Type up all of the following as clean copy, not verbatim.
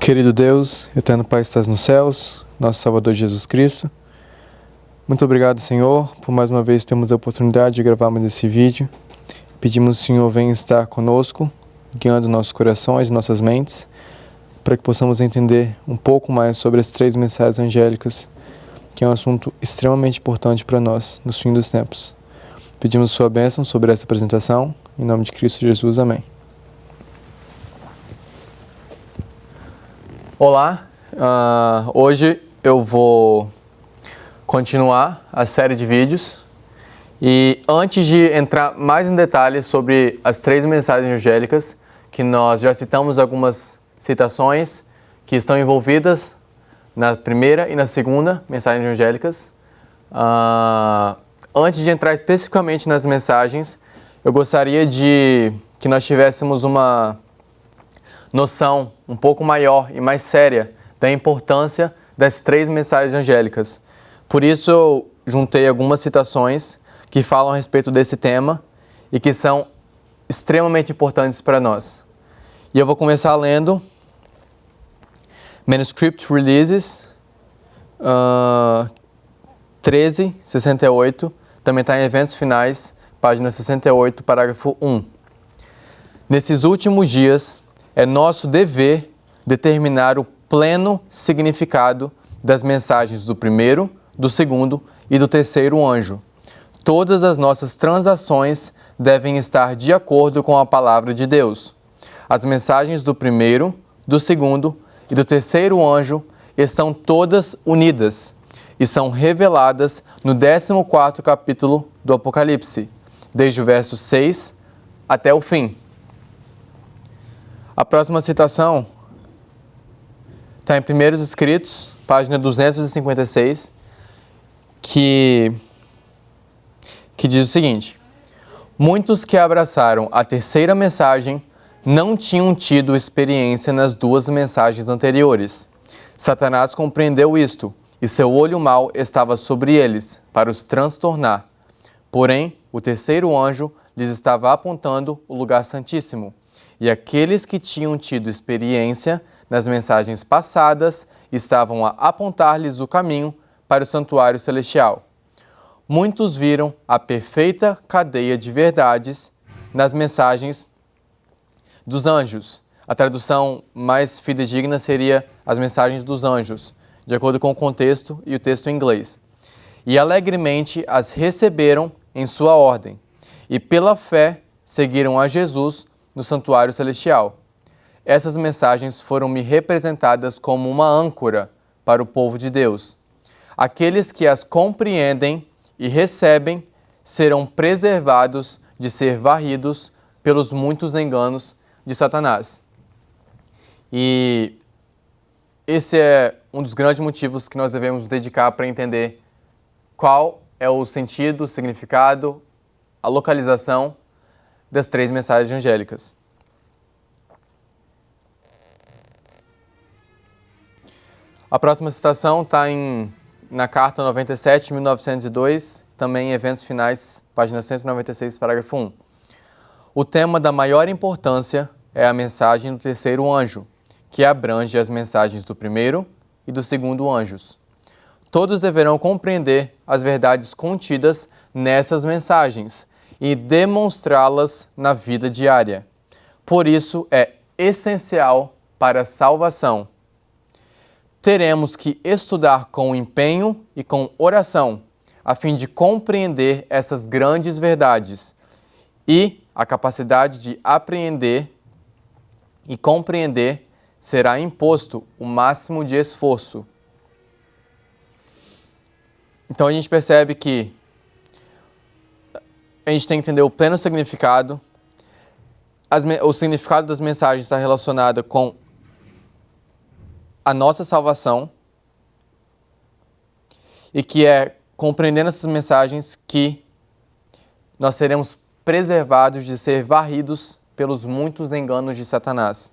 Querido Deus, eterno Pai que estás nos céus, nosso Salvador Jesus Cristo, muito obrigado, Senhor, por mais uma vez termos a oportunidade de gravarmos esse vídeo. Pedimos, Senhor, venha estar conosco, guiando nossos corações, nossas mentes, para que possamos entender um pouco mais sobre as 3 mensagens angélicas, que é um assunto extremamente importante para nós nos fins dos tempos. Pedimos sua bênção sobre esta apresentação, em nome de Cristo Jesus, amém. Olá, hoje eu vou continuar a série de vídeos e antes de entrar mais em detalhes sobre as 3 mensagens angélicas, que nós já citamos algumas citações que estão envolvidas na primeira e na segunda mensagens angélicas, antes de entrar especificamente nas mensagens, eu gostaria de que nós tivéssemos uma noção um pouco maior e mais séria da importância das 3 mensagens angélicas. Por isso eu juntei algumas citações que falam a respeito desse tema e que são extremamente importantes para nós. E eu vou começar lendo Manuscript Releases 1368, também está em Eventos Finais, página 68, parágrafo 1. Nesses últimos dias, é nosso dever determinar o pleno significado das mensagens do primeiro, do segundo e do terceiro anjo. Todas as nossas transações devem estar de acordo com a palavra de Deus. As mensagens do primeiro, do segundo e do terceiro anjo estão todas unidas e são reveladas no 14º capítulo do Apocalipse, desde o verso 6 até o fim. A próxima citação está em Primeiros Escritos, página 256, que diz o seguinte: muitos que abraçaram a terceira mensagem não tinham tido experiência nas 2 mensagens anteriores. Satanás compreendeu isto, e seu olho mau estava sobre eles, para os transtornar. Porém, o terceiro anjo lhes estava apontando o lugar santíssimo. E aqueles que tinham tido experiência nas mensagens passadas estavam a apontar-lhes o caminho para o santuário celestial. Muitos viram a perfeita cadeia de verdades nas mensagens dos anjos. A tradução mais fidedigna seria as mensagens dos anjos, de acordo com o contexto e o texto em inglês. E alegremente as receberam em sua ordem, e pela fé seguiram a Jesus no santuário celestial. Essas mensagens foram-me representadas como uma âncora para o povo de Deus. Aqueles que as compreendem e recebem serão preservados de ser varridos pelos muitos enganos de Satanás. E esse é um dos grandes motivos que nós devemos dedicar para entender qual é o sentido, o significado, a localização das 3 mensagens angélicas. A próxima citação está na carta 97, 1902, também em Eventos Finais, página 196, parágrafo 1. O tema da maior importância é a mensagem do terceiro anjo, que abrange as mensagens do primeiro e do segundo anjos. Todos deverão compreender as verdades contidas nessas mensagens e demonstrá-las na vida diária. Por isso, é essencial para a salvação. Teremos que estudar com empenho e com oração, a fim de compreender essas grandes verdades e a capacidade de apreender e compreender será imposto o máximo de esforço. Então a gente percebe que a gente tem que entender o pleno significado. O significado das mensagens está relacionado com a nossa salvação e que é compreendendo essas mensagens que nós seremos preservados de ser varridos pelos muitos enganos de Satanás.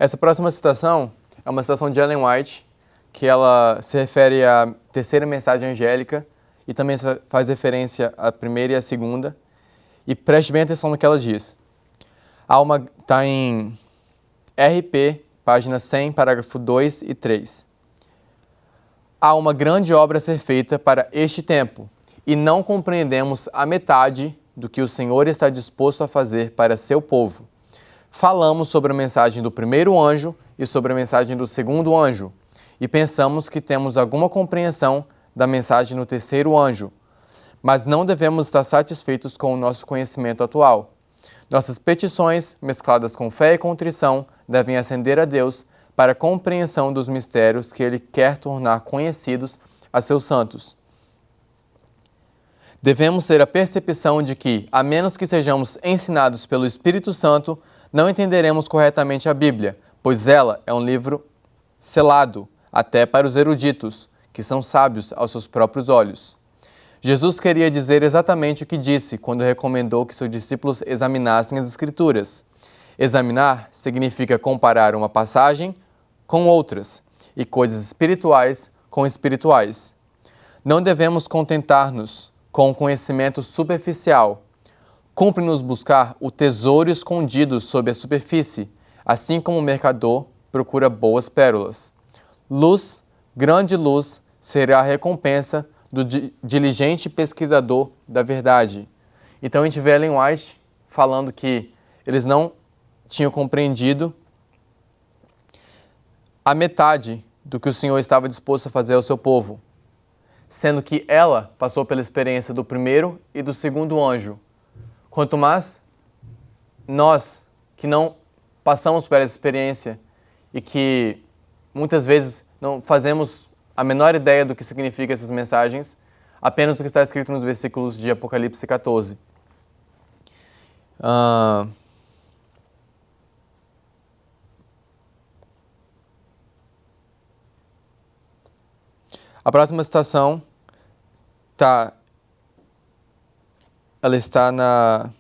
Essa próxima citação é uma citação de Ellen White, que ela se refere à terceira mensagem angélica e também faz referência à primeira e à segunda. E preste bem atenção no que ela diz. Está em RP, página 100, parágrafo 2 e 3. Há uma grande obra a ser feita para este tempo, e não compreendemos a metade do que o Senhor está disposto a fazer para seu povo. Falamos sobre a mensagem do primeiro anjo e sobre a mensagem do segundo anjo, e pensamos que temos alguma compreensão da mensagem do terceiro anjo, mas não devemos estar satisfeitos com o nosso conhecimento atual. Nossas petições, mescladas com fé e contrição, devem ascender a Deus para a compreensão dos mistérios que Ele quer tornar conhecidos a seus santos. Devemos ter a percepção de que, a menos que sejamos ensinados pelo Espírito Santo, não entenderemos corretamente a Bíblia, pois ela é um livro selado, até para os eruditos, que são sábios aos seus próprios olhos. Jesus queria dizer exatamente o que disse quando recomendou que seus discípulos examinassem as Escrituras. Examinar significa comparar uma passagem com outras e coisas espirituais com espirituais. Não devemos contentar-nos com o conhecimento superficial. Cumpre-nos buscar o tesouro escondido sob a superfície, assim como o mercador procura boas pérolas. Luz, grande luz, será a recompensa do diligente pesquisador da verdade. Então a gente vê Ellen White falando que eles não tinham compreendido a metade do que o Senhor estava disposto a fazer ao seu povo, sendo que ela passou pela experiência do primeiro e do segundo anjo. Quanto mais nós que não passamos por essa experiência e que muitas vezes não fazemos a menor ideia do que significam essas mensagens, apenas do que está escrito nos versículos de Apocalipse 14. A próxima citação ela está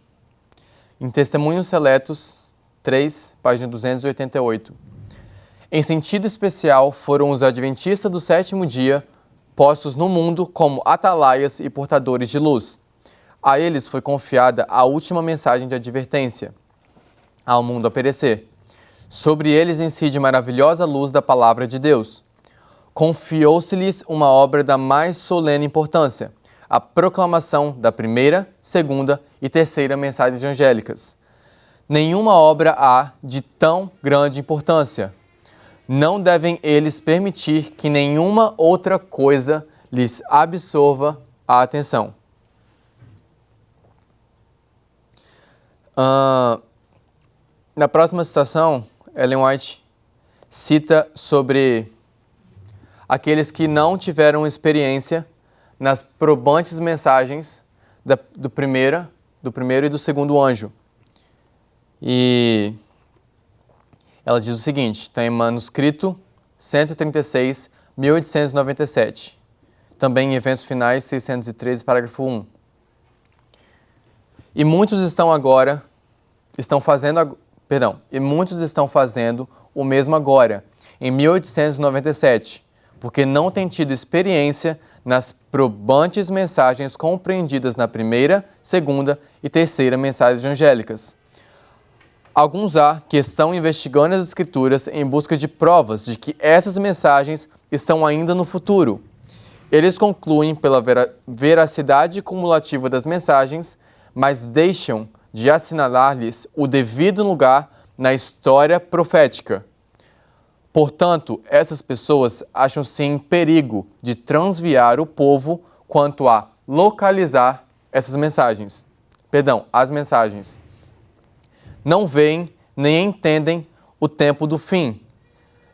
em Testemunhos Seletos 3, página 288. Em sentido especial, foram os adventistas do sétimo dia postos no mundo como atalaias e portadores de luz. A eles foi confiada a última mensagem de advertência ao mundo a perecer. Sobre eles incide maravilhosa luz da palavra de Deus. Confiou-se-lhes uma obra da mais solene importância, a proclamação da primeira, segunda e terceira mensagens angélicas. Nenhuma obra há de tão grande importância. Não devem eles permitir que nenhuma outra coisa lhes absorva a atenção. Na próxima citação, Ellen White cita sobre aqueles que não tiveram experiência nas probantes mensagens do primeiro e do segundo anjo. E ela diz o seguinte, está em manuscrito 136, 1897. Também em Eventos Finais 613, parágrafo 1. E muitos estão fazendo o mesmo agora, em 1897, porque não têm tido experiência nas probantes mensagens compreendidas na primeira, segunda e terceira mensagens angélicas. Alguns há que estão investigando as Escrituras em busca de provas de que essas mensagens estão ainda no futuro. Eles concluem pela veracidade cumulativa das mensagens, mas deixam de assinalar-lhes o devido lugar na história profética. Portanto, essas pessoas acham-se em perigo de transviar o povo quanto a localizar as mensagens. Não veem nem entendem o tempo do fim,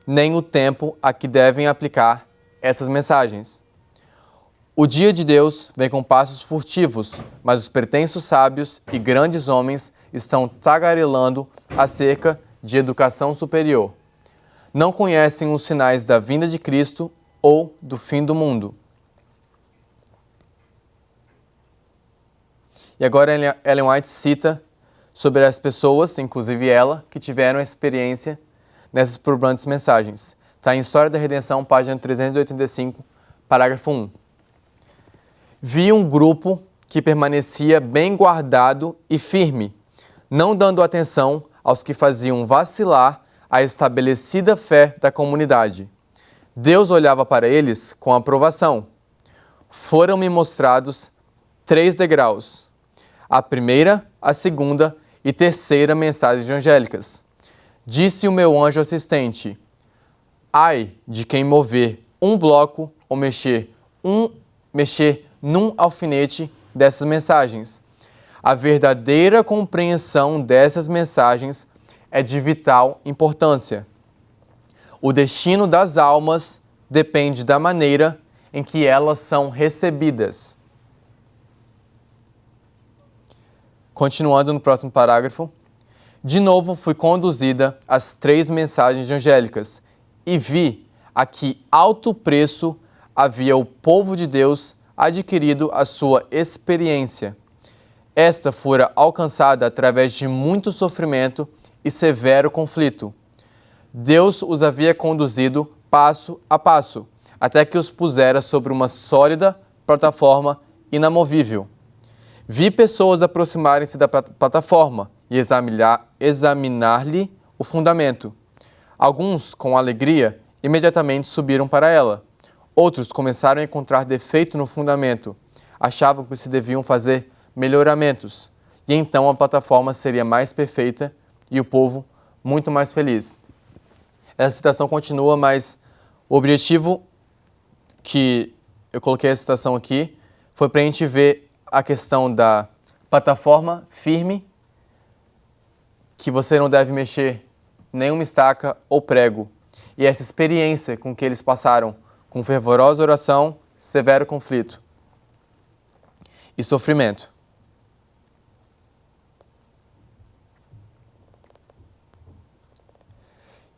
nem o tempo a que devem aplicar essas mensagens. O dia de Deus vem com passos furtivos, mas os pretensos sábios e grandes homens estão tagarelando acerca de educação superior. Não conhecem os sinais da vinda de Cristo ou do fim do mundo. E agora Ellen White cita sobre as pessoas, inclusive ela, que tiveram experiência nessas probantes mensagens. Está em História da Redenção, página 385, parágrafo 1. Vi um grupo que permanecia bem guardado e firme, não dando atenção aos que faziam vacilar a estabelecida fé da comunidade. Deus olhava para eles com aprovação. Foram-me mostrados 3 degraus: a primeira, a segunda e terceira mensagens angélicas. Disse o meu anjo assistente: ai de quem mover um bloco ou mexer num alfinete dessas mensagens. A verdadeira compreensão dessas mensagens é de vital importância. O destino das almas depende da maneira em que elas são recebidas. Continuando no próximo parágrafo. De novo fui conduzida às 3 mensagens angélicas e vi a que alto preço havia o povo de Deus adquirido a sua experiência. Esta fora alcançada através de muito sofrimento e severo conflito. Deus os havia conduzido passo a passo, até que os pusera sobre uma sólida plataforma inamovível. Vi pessoas aproximarem-se da plataforma e examinar-lhe o fundamento. Alguns, com alegria, imediatamente subiram para ela. Outros começaram a encontrar defeito no fundamento. Achavam que se deviam fazer melhoramentos. E então a plataforma seria mais perfeita e o povo muito mais feliz. Essa citação continua, mas o objetivo que eu coloquei a citação aqui foi para a gente ver a questão da plataforma firme, que você não deve mexer nenhuma estaca ou prego. E essa experiência com que eles passaram, com fervorosa oração, severo conflito e sofrimento.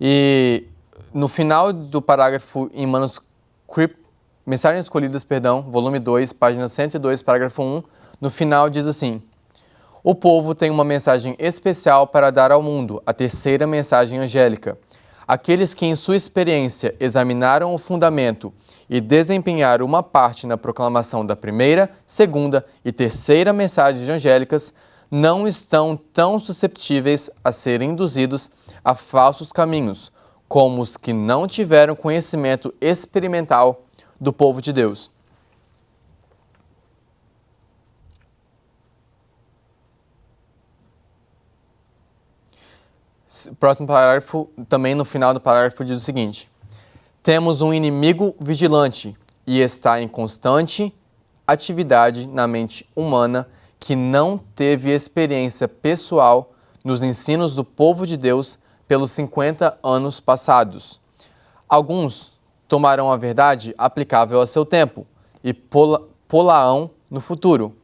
E no final do parágrafo em Mensagens Escolhidas, volume 2, página 102, parágrafo 1, no final diz assim: o povo tem uma mensagem especial para dar ao mundo, a terceira mensagem angélica. Aqueles que em sua experiência examinaram o fundamento e desempenharam uma parte na proclamação da primeira, segunda e terceira mensagens angélicas não estão tão susceptíveis a serem induzidos a falsos caminhos como os que não tiveram conhecimento experimental do povo de Deus. Próximo parágrafo, também no final do parágrafo, diz o seguinte: temos um inimigo vigilante e está em constante atividade na mente humana que não teve experiência pessoal nos ensinos do povo de Deus pelos 50 anos passados. Alguns tomarão a verdade aplicável a seu tempo e pô-la-ão no futuro.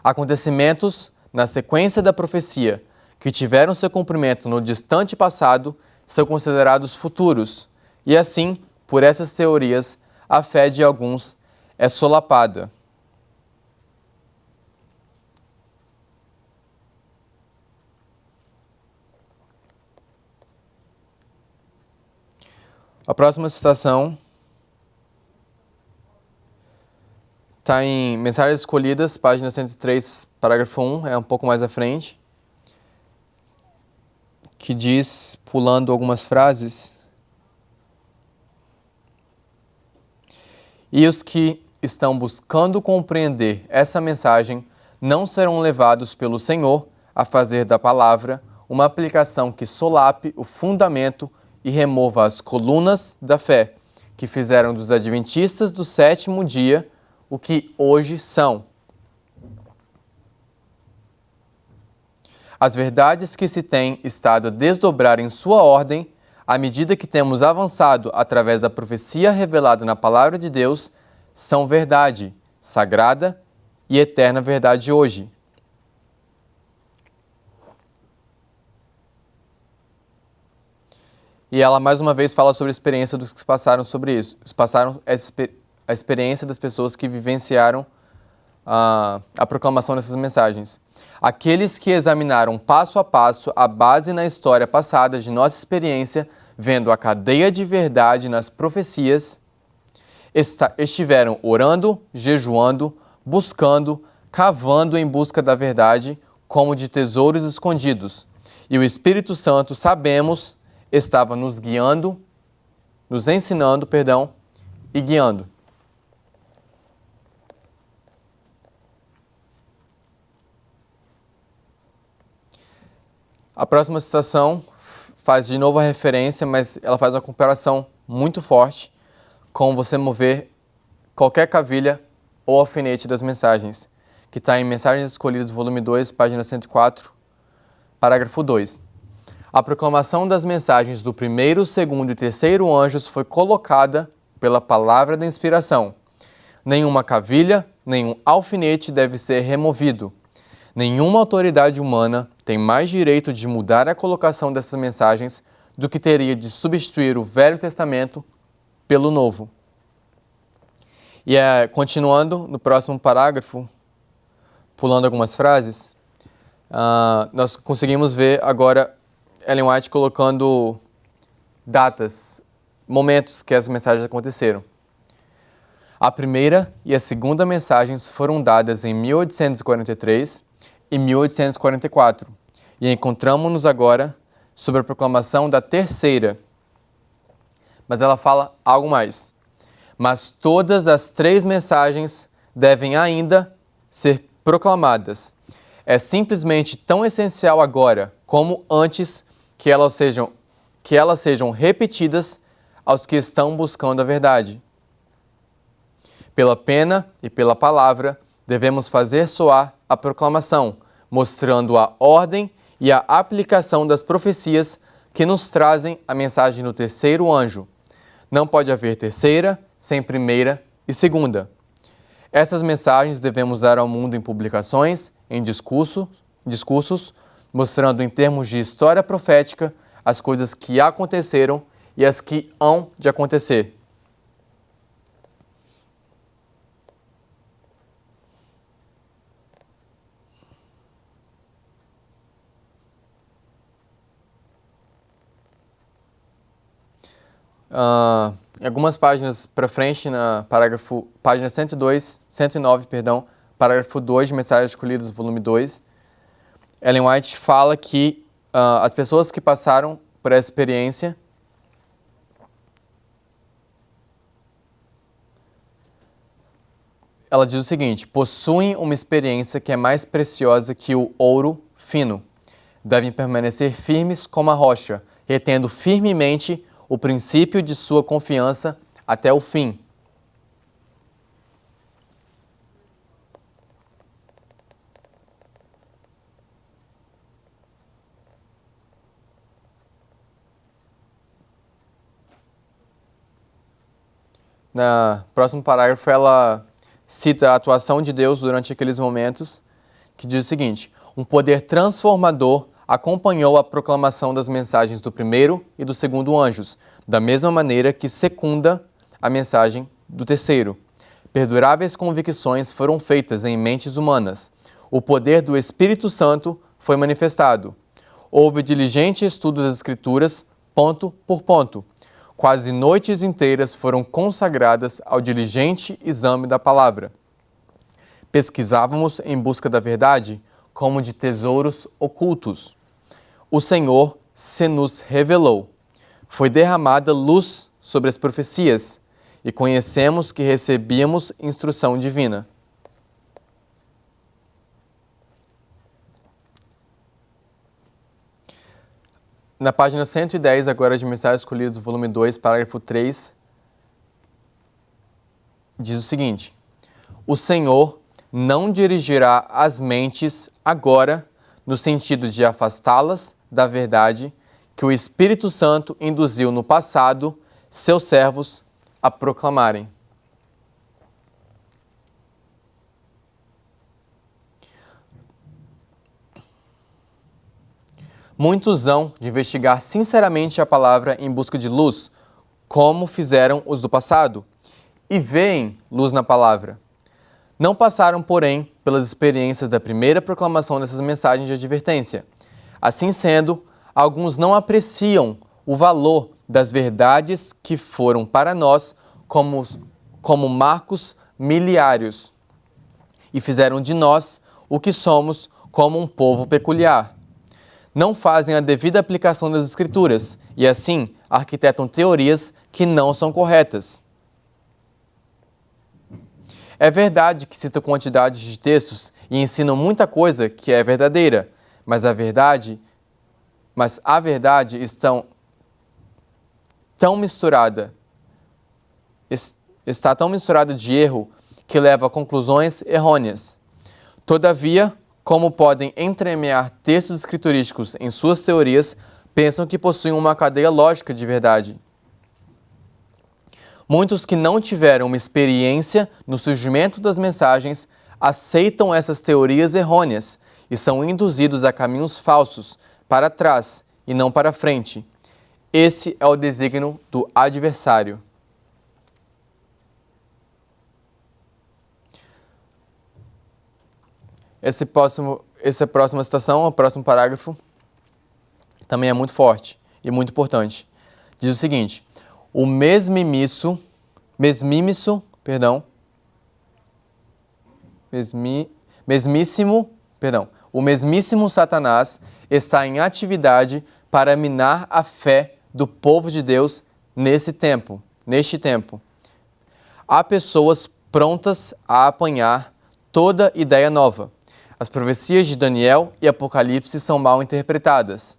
Acontecimentos na sequência da profecia que tiveram seu cumprimento no distante passado são considerados futuros, e assim, por essas teorias, a fé de alguns é solapada. A próxima citação está em Mensagens Escolhidas, página 103, parágrafo 1, é um pouco mais à frente, que diz, pulando algumas frases: e os que estão buscando compreender essa mensagem não serão levados pelo Senhor a fazer da palavra uma aplicação que solape o fundamento e remova as colunas da fé, que fizeram dos adventistas do 7º dia o que hoje são. As verdades que se tem estado a desdobrar em sua ordem, à medida que temos avançado através da profecia revelada na Palavra de Deus, são verdade, sagrada e eterna verdade hoje. E ela mais uma vez fala sobre a experiência dos que passaram sobre isso. Passaram a experiência das pessoas que vivenciaram a proclamação dessas mensagens. Aqueles que examinaram passo a passo a base na história passada de nossa experiência vendo a cadeia de verdade nas profecias, estiveram orando, jejuando, buscando, cavando em busca da verdade, como de tesouros escondidos. E o Espírito Santo, sabemos, estava nos guiando, nos ensinando, e guiando. A próxima citação faz de novo a referência, mas ela faz uma comparação muito forte com você mover qualquer cavilha ou alfinete das mensagens, que está em Mensagens Escolhidas, volume 2, página 104, parágrafo 2. A proclamação das mensagens do primeiro, segundo e terceiro anjos foi colocada pela palavra da inspiração. Nenhuma cavilha, nenhum alfinete deve ser removido. Nenhuma autoridade humana tem mais direito de mudar a colocação dessas mensagens do que teria de substituir o Velho Testamento pelo Novo. E continuando no próximo parágrafo, pulando algumas frases, nós conseguimos ver agora Ellen White colocando datas, momentos que as mensagens aconteceram. A primeira e a segunda mensagens foram dadas em 1843 e 1844, e encontramos-nos agora sobre a proclamação da terceira. Mas ela fala algo mais. Mas todas as três mensagens devem ainda ser proclamadas. É simplesmente tão essencial agora como antes que elas sejam repetidas aos que estão buscando a verdade. Pela pena e pela palavra, devemos fazer soar a proclamação, mostrando a ordem e a aplicação das profecias que nos trazem a mensagem do terceiro anjo. Não pode haver terceira sem primeira e segunda. Essas mensagens devemos dar ao mundo em publicações, em discursos, mostrando em termos de história profética as coisas que aconteceram e as que hão de acontecer. Em algumas páginas para frente, na página 109, parágrafo 2 de Mensagens Escolhidas, volume 2, Ellen White fala que as pessoas que passaram por essa experiência ela diz o seguinte: possuem uma experiência que é mais preciosa que o ouro fino. Devem permanecer firmes como a rocha, retendo firmemente o princípio de sua confiança até o fim. No próximo parágrafo, ela cita a atuação de Deus durante aqueles momentos, que diz o seguinte: um poder transformador acompanhou a proclamação das mensagens do primeiro e do segundo anjos, da mesma maneira que secunda a mensagem do terceiro. Perduráveis convicções foram feitas em mentes humanas. O poder do Espírito Santo foi manifestado. Houve diligente estudo das Escrituras, ponto por ponto. Quase noites inteiras foram consagradas ao diligente exame da palavra. Pesquisávamos em busca da verdade como de tesouros ocultos. O Senhor se nos revelou. Foi derramada luz sobre as profecias e conhecemos que recebíamos instrução divina. Na página 110, agora de Mensagens Escolhidas, volume 2, parágrafo 3, diz o seguinte: o Senhor não dirigirá as mentes agora no sentido de afastá-las da verdade que o Espírito Santo induziu no passado seus servos a proclamarem. Muitos hão de investigar sinceramente a palavra em busca de luz, como fizeram os do passado, e veem luz na palavra. Não passaram, porém, pelas experiências da primeira proclamação dessas mensagens de advertência. Assim sendo, alguns não apreciam o valor das verdades que foram para nós como marcos miliários e fizeram de nós o que somos como um povo peculiar. Não fazem a devida aplicação das Escrituras e, assim, arquitetam teorias que não são corretas. É verdade que citam quantidades de textos e ensinam muita coisa que é verdadeira, mas a verdade está tão misturada de erro que leva a conclusões errôneas. Todavia, como podem entremear textos escriturísticos em suas teorias, pensam que possuem uma cadeia lógica de verdade. Muitos que não tiveram uma experiência no surgimento das mensagens aceitam essas teorias errôneas e são induzidos a caminhos falsos, para trás e não para frente. Esse é o desígnio do adversário. Essa próxima citação, o próximo parágrafo, também é muito forte e muito importante. Diz o seguinte: o mesmíssimo Satanás está em atividade para minar a fé do povo de Deus neste tempo. Há pessoas prontas a apanhar toda ideia nova. As profecias de Daniel e Apocalipse são mal interpretadas.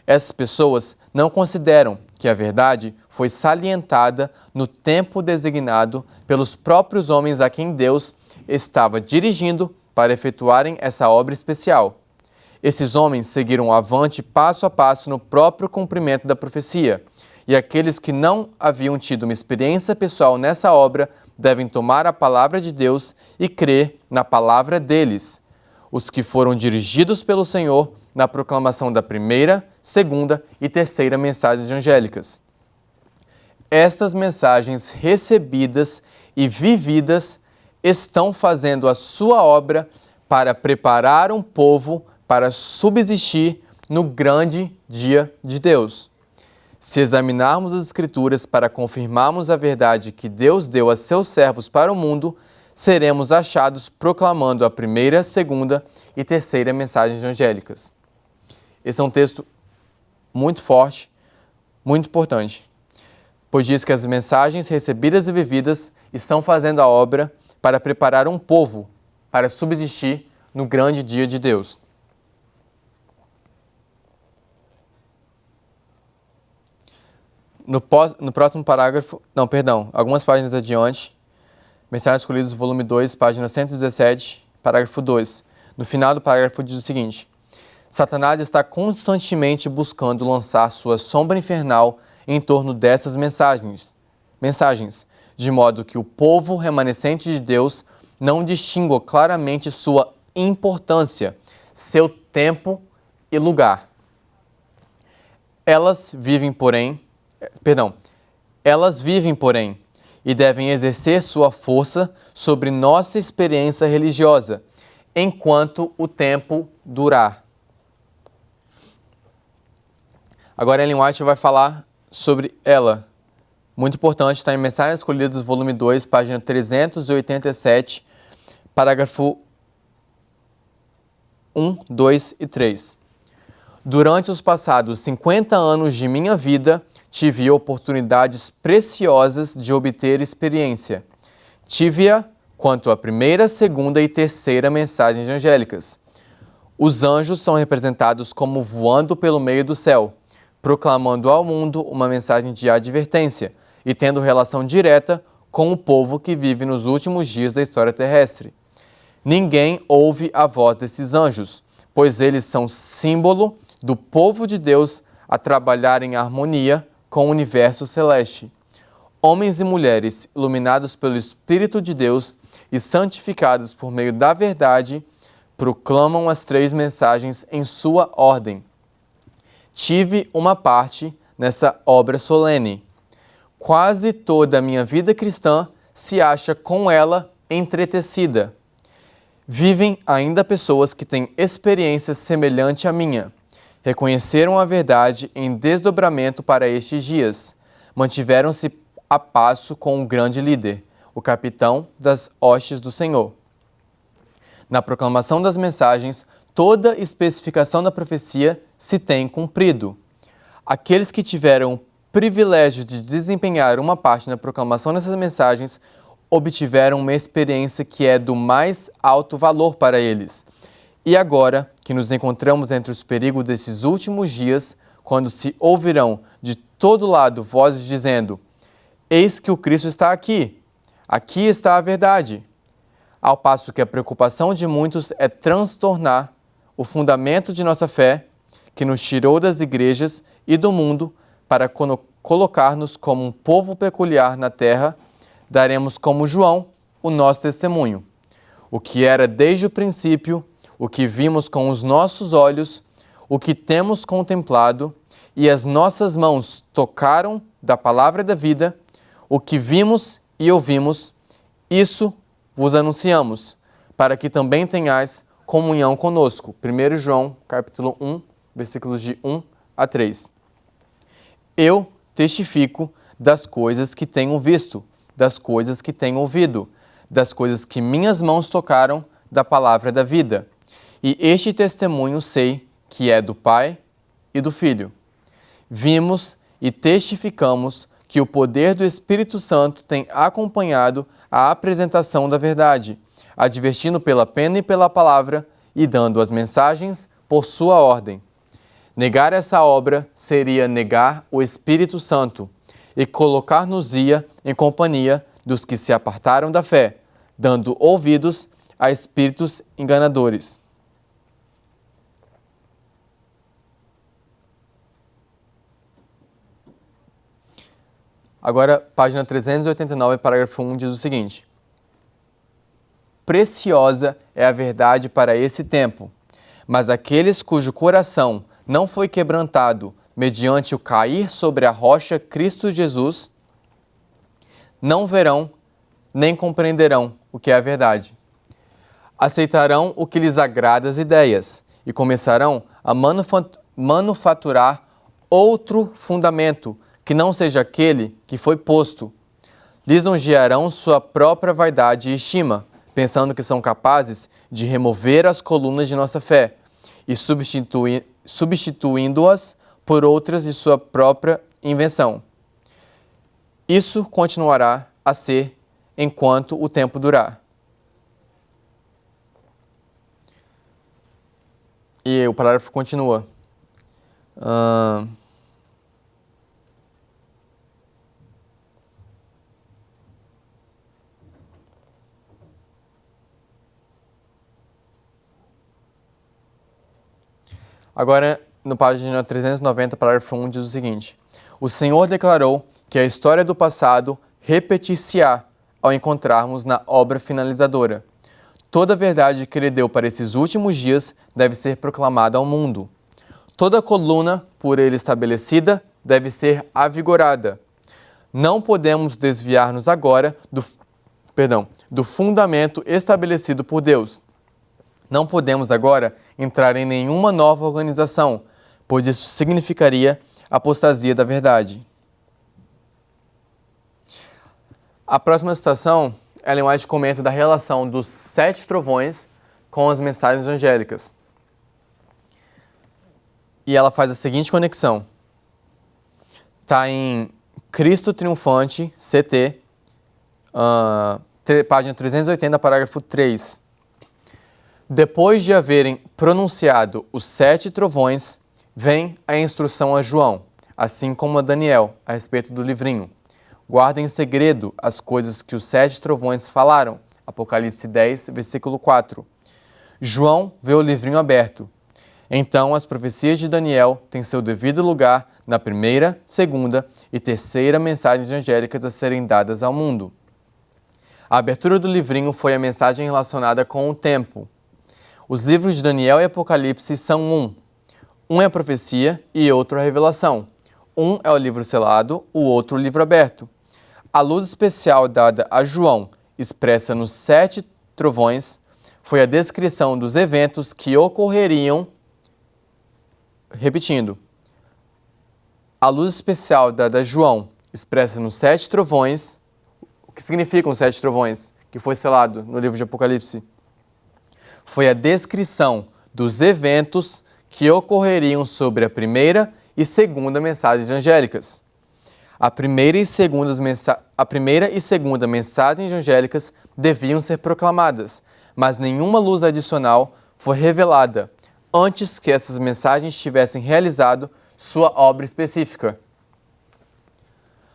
Essas pessoas não consideram que a verdade foi salientada no tempo designado pelos próprios homens a quem Deus estava dirigindo para efetuarem essa obra especial. Esses homens seguiram avante passo a passo no próprio cumprimento da profecia, e aqueles que não haviam tido uma experiência pessoal nessa obra devem tomar a palavra de Deus e crer na palavra deles, os que foram dirigidos pelo Senhor na proclamação da primeira, segunda e terceira mensagens angélicas. Estas mensagens recebidas e vividas estão fazendo a sua obra para preparar um povo para subsistir no grande dia de Deus. Se examinarmos as Escrituras para confirmarmos a verdade que Deus deu a seus servos para o mundo, seremos achados proclamando a primeira, segunda e terceira mensagens angélicas. Esse é um texto muito forte, muito importante, pois diz que as mensagens recebidas e vividas estão fazendo a obra para preparar um povo para subsistir no grande dia de Deus. No próximo parágrafo, algumas páginas adiante, Mensagens Escolhidas, volume 2, página 117, parágrafo 2. No final do parágrafo diz o seguinte: Satanás está constantemente buscando lançar sua sombra infernal em torno dessas mensagens, de modo que o povo remanescente de Deus não distingua claramente sua importância, seu tempo e lugar. Elas vivem, porém, e devem exercer sua força sobre nossa experiência religiosa, enquanto o tempo durar. Agora Ellen White vai falar sobre ela. Muito importante, está em Mensagens Escolhidas, volume 2, página 387, parágrafo 1, 2 e 3. Durante os passados 50 anos de minha vida, tive oportunidades preciosas de obter experiência. Tive-a quanto à primeira, segunda e terceira mensagens angélicas. Os anjos são representados como voando pelo meio do céu, proclamando ao mundo uma mensagem de advertência e tendo relação direta com o povo que vive nos últimos dias da história terrestre. Ninguém ouve a voz desses anjos, pois eles são símbolo do povo de Deus a trabalhar em harmonia com o universo celeste. Homens e mulheres iluminados pelo Espírito de Deus e santificados por meio da verdade, proclamam as três mensagens em sua ordem. Tive uma parte nessa obra solene. Quase toda a minha vida cristã se acha com ela entretecida. Vivem ainda pessoas que têm experiência semelhante à minha. reconheceram a verdade em desdobramento para estes dias. Mantiveram-se a passo com o grande líder, o capitão das hostes do Senhor. Na proclamação das mensagens, toda especificação da profecia se tem cumprido. Aqueles que tiveram o privilégio de desempenhar uma parte na proclamação dessas mensagens obtiveram uma experiência que é do mais alto valor para eles. E agora que nos encontramos entre os perigos desses últimos dias, quando se ouvirão de todo lado vozes dizendo: eis que o Cristo está aqui, aqui está a verdade. Ao passo que a preocupação de muitos é transtornar o fundamento de nossa fé, que nos tirou das igrejas e do mundo para colocar-nos como um povo peculiar na terra, daremos como João o nosso testemunho. O que era desde o princípio, o que vimos com os nossos olhos, o que temos contemplado, e as nossas mãos tocaram da palavra da vida, o que vimos e ouvimos, isso vos anunciamos, para que também tenhais comunhão conosco. 1 João, capítulo 1, versículos de 1 a 3. Eu testifico das coisas que tenho visto, das coisas que tenho ouvido, das coisas que minhas mãos tocaram da palavra da vida. E este testemunho sei que é do Pai e do Filho. Vimos e testificamos que o poder do Espírito Santo tem acompanhado a apresentação da verdade, advertindo pela pena e pela palavra e dando as mensagens por sua ordem. Negar essa obra seria negar o Espírito Santo e colocar-nos-ia em companhia dos que se apartaram da fé, dando ouvidos a espíritos enganadores. Agora, página 389, parágrafo 1, diz o seguinte: preciosa é a verdade para esse tempo, mas aqueles cujo coração não foi quebrantado mediante o cair sobre a rocha Cristo Jesus, não verão nem compreenderão o que é a verdade. Aceitarão o que lhes agrada as ideias e começarão a manufaturar outro fundamento que não seja aquele que foi posto. Lisonjearão sua própria vaidade e estima, pensando que são capazes de remover as colunas de nossa fé e substituindo-as por outras de sua própria invenção. Isso continuará a ser enquanto o tempo durar. E o parágrafo continua. Agora, no página 390, parágrafo 1, diz o seguinte: o Senhor declarou que a história do passado repetir-se-á ao encontrarmos na obra finalizadora. Toda a verdade que ele deu para esses últimos dias deve ser proclamada ao mundo. Toda coluna por ele estabelecida deve ser avigorada. Não podemos desviar-nos agora do fundamento estabelecido por Deus. Não podemos agora entrar em nenhuma nova organização, pois isso significaria apostasia da verdade. A próxima citação, Ellen White comenta da relação dos 7 trovões com as mensagens angélicas. E ela faz a seguinte conexão. Está em Cristo Triunfante, CT, página 380, parágrafo 3. Depois de haverem pronunciado os 7 trovões, vem a instrução a João, assim como a Daniel, a respeito do livrinho. Guardem em segredo as coisas que os 7 trovões falaram. Apocalipse 10, versículo 4. João vê o livrinho aberto. Então, as profecias de Daniel têm seu devido lugar na primeira, segunda e terceira mensagens angélicas a serem dadas ao mundo. A abertura do livrinho foi a mensagem relacionada com o tempo. Os livros de Daniel e Apocalipse são um. Um é a profecia e outro a revelação. Um é o livro selado, o outro o livro aberto. A luz especial dada a João, expressa nos 7 trovões, foi a descrição dos eventos que ocorreriam repetindo, a luz especial da João, expressa nos 7 trovões. O que significam os 7 trovões? Que foi selado no livro de Apocalipse. Foi a descrição dos eventos que ocorreriam sobre a primeira e segunda mensagens angélicas. A primeira e segunda mensagens angélicas deviam ser proclamadas, mas nenhuma luz adicional foi revelada antes que essas mensagens tivessem realizado sua obra específica.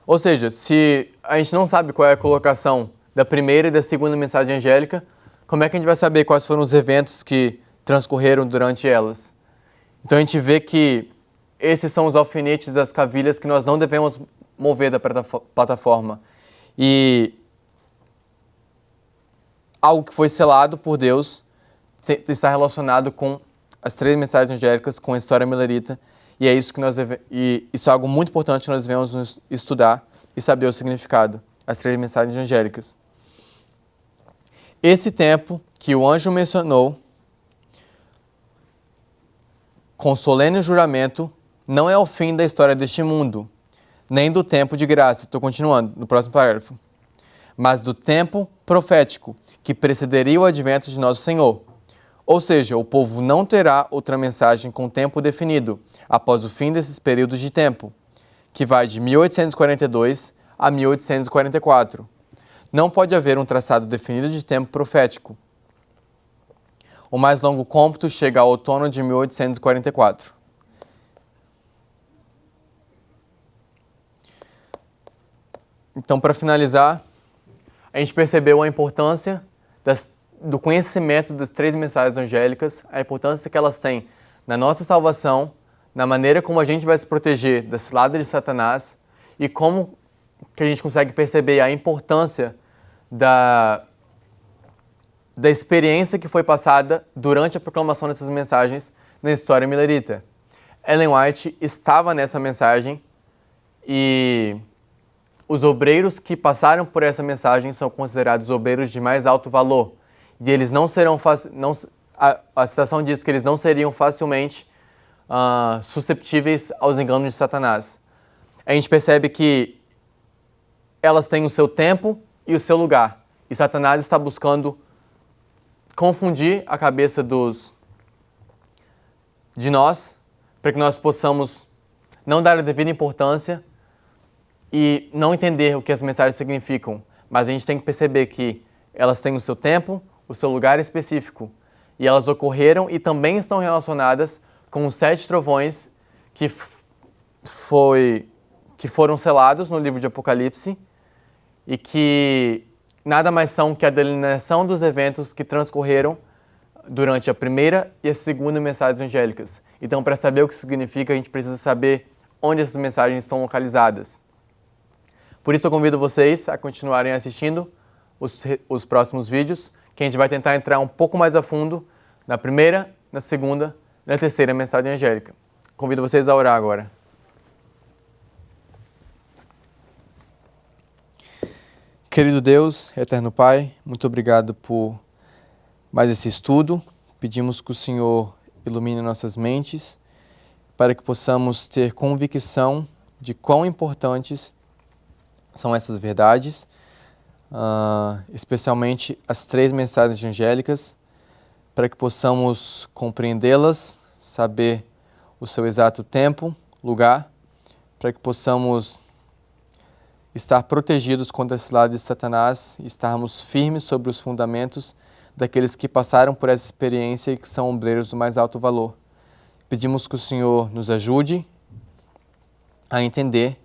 Ou seja, se a gente não sabe qual é a colocação da primeira e da segunda mensagem angélica, como é que a gente vai saber quais foram os eventos que transcorreram durante elas? Então a gente vê que esses são os alfinetes das cavilhas que nós não devemos mover da plataforma. E algo que foi selado por Deus está relacionado com as 3 mensagens angélicas, com a história milerita, e é isso que isso é algo muito importante que nós devemos estudar e saber o significado, as 3 mensagens angélicas. Esse tempo que o anjo mencionou, com solene juramento, não é o fim da história deste mundo, nem do tempo de graça. Estou continuando no próximo parágrafo. Mas do tempo profético, que precederia o advento de nosso Senhor. Ou seja, o povo não terá outra mensagem com tempo definido, após o fim desses períodos de tempo, que vai de 1842 a 1844. Não pode haver um traçado definido de tempo profético. O mais longo cômputo chega ao outono de 1844. Então, para finalizar, a gente percebeu a importância do conhecimento das 3 mensagens angélicas, a importância que elas têm na nossa salvação, na maneira como a gente vai se proteger da cilada de Satanás e como que a gente consegue perceber a importância da experiência que foi passada durante a proclamação dessas mensagens na história milerita. Ellen White estava nessa mensagem e os obreiros que passaram por essa mensagem são considerados obreiros de mais alto valor. E eles não serão a citação diz que eles não seriam facilmente susceptíveis aos enganos de Satanás. A gente percebe que elas têm o seu tempo e o seu lugar. E Satanás está buscando confundir a cabeça de nós, para que nós possamos não dar a devida importância e não entender o que as mensagens significam. Mas a gente tem que perceber que elas têm o seu tempo, o seu lugar específico. E elas ocorreram e também estão relacionadas com os 7 trovões que foram selados no livro de Apocalipse e que nada mais são que a delineação dos eventos que transcorreram durante a primeira e a segunda mensagens angélicas. Então, para saber o que significa, a gente precisa saber onde essas mensagens estão localizadas. Por isso, eu convido vocês a continuarem assistindo os próximos vídeos, que a gente vai tentar entrar um pouco mais a fundo na primeira, na segunda e na terceira mensagem angélica. Convido vocês a orar agora. Querido Deus, eterno Pai, muito obrigado por mais esse estudo. Pedimos que o Senhor ilumine nossas mentes para que possamos ter convicção de quão importantes são essas verdades, especialmente as 3 mensagens angélicas, para que possamos compreendê-las, saber o seu exato tempo, lugar, para que possamos estar protegidos contra esse lado de Satanás e estarmos firmes sobre os fundamentos daqueles que passaram por essa experiência e que são obreiros do mais alto valor. Pedimos que o Senhor nos ajude a entender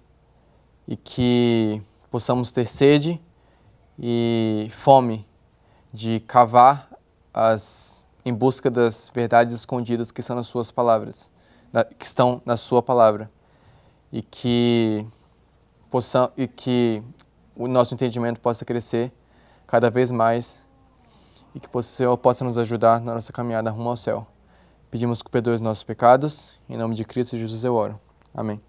e que possamos ter sede e fome de cavar em busca das verdades escondidas que são nas suas palavras, que estão na sua palavra, e que o nosso entendimento possa crescer cada vez mais e que o Senhor possa nos ajudar na nossa caminhada rumo ao céu. Pedimos que perdoe os nossos pecados. Em nome de Cristo Jesus eu oro. Amém.